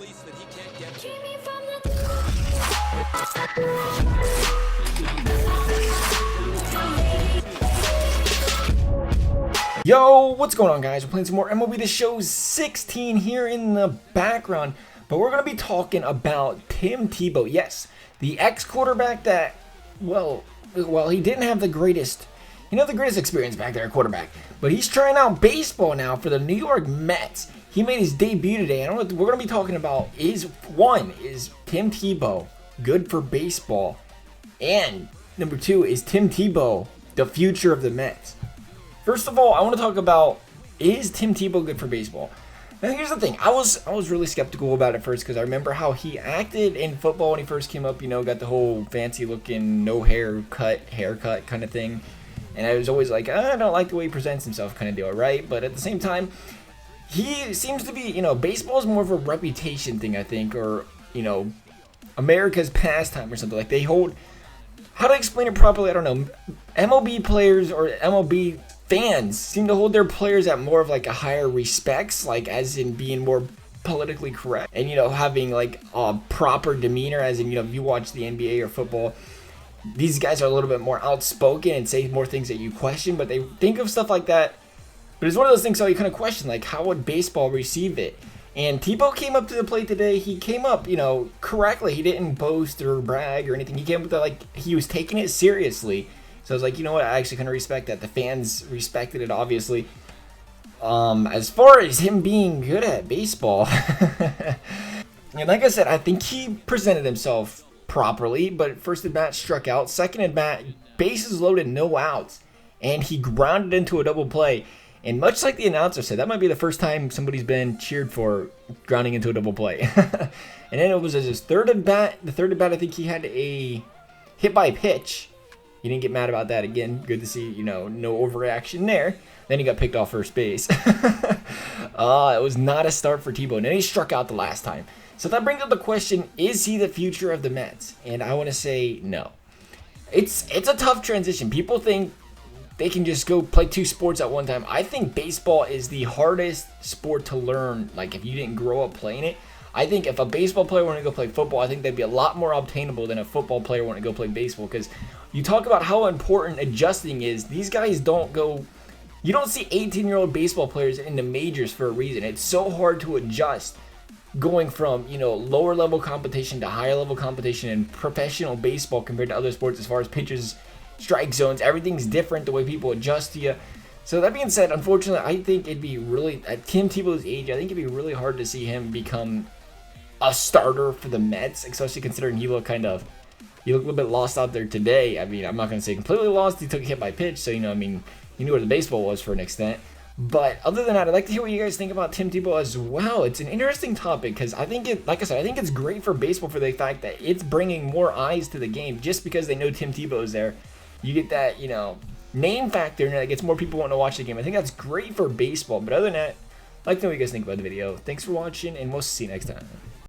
release that he can't get to. Yo, what's going on, guys? We're playing some more MLB The Show 16 here in the background, but we're going to be talking about Tim Tebow. Yes, the ex-quarterback that, well, he didn't have the greatest, experience back there at quarterback, but he's trying out baseball now for the New York Mets. He made his debut today, and what we're going to be talking about is Tim Tebow good for baseball? And number two, is Tim Tebow the future of the Mets? First of all, I want to talk about, is Tim Tebow good for baseball? Now, here's the thing. I was really skeptical about it first because I remember how he acted in football when he first came up. Got the whole fancy-looking, no haircut kind of thing. And I was always like, I don't like the way he presents himself kind of deal, right? But at the same time, he seems to be, baseball is more of a reputation thing, I think, or, America's pastime or something. Like, they hold, how to explain it properly, I don't know. MLB players or MLB fans seem to hold their players at more of like a higher respects, like as in being more politically correct and having like a proper demeanor, as in if you watch the NBA or football, these guys are a little bit more outspoken and say more things that you question, but they think of stuff like that. But it's one of those things, so you kind of question, like, how would baseball receive it? And Tebow came up to the plate today. He came up, correctly. He didn't boast or brag or anything. He came up with like he was taking it seriously. So I was like, you know what? I actually kind of respect that. The fans respected it, obviously. As far as him being good at baseball, and like I said, I think he presented himself properly. But first at bat, struck out. Second at bat, bases loaded, no outs, and he grounded into a double play. And much like the announcer said, that might be the first time somebody's been cheered for grounding into a double play. And then it was his third at bat. The third at bat, I think he had a hit by pitch. He didn't get mad about that again. Good to see, no overreaction there. Then he got picked off first base. It was not a start for Tebow. And then he struck out the last time. So that brings up the question, is he the future of the Mets? And I want to say no. It's a tough transition. People think they can just go play two sports at one time. I think baseball is the hardest sport to learn. Like, if you didn't grow up playing it, I think if a baseball player wanted to go play football, I think they'd be a lot more obtainable than a football player wanting to go play baseball. Because you talk about how important adjusting is. These guys don't go. You don't see 18-year-old baseball players in the majors for a reason. It's so hard to adjust going from, lower level competition to higher level competition in professional baseball compared to other sports as far as pitchers, strike zones, everything's different, the way people adjust to you. So that being said, unfortunately, I think it'd be really, at Tim Tebow's age, I think it'd be really hard to see him become a starter for the Mets, especially considering he looked a little bit lost out there today. I mean, I'm not going to say completely lost. He took a hit by pitch, so, he knew where the baseball was for an extent. But other than that, I'd like to hear what you guys think about Tim Tebow as well. It's an interesting topic because I think like I said, I think it's great for baseball for the fact that it's bringing more eyes to the game just because they know Tim Tebow is there. You get that, name factor and that gets more people wanting to watch the game. I think that's great for baseball. But other than that, I'd like to know what you guys think about the video. Thanks for watching, and we'll see you next time.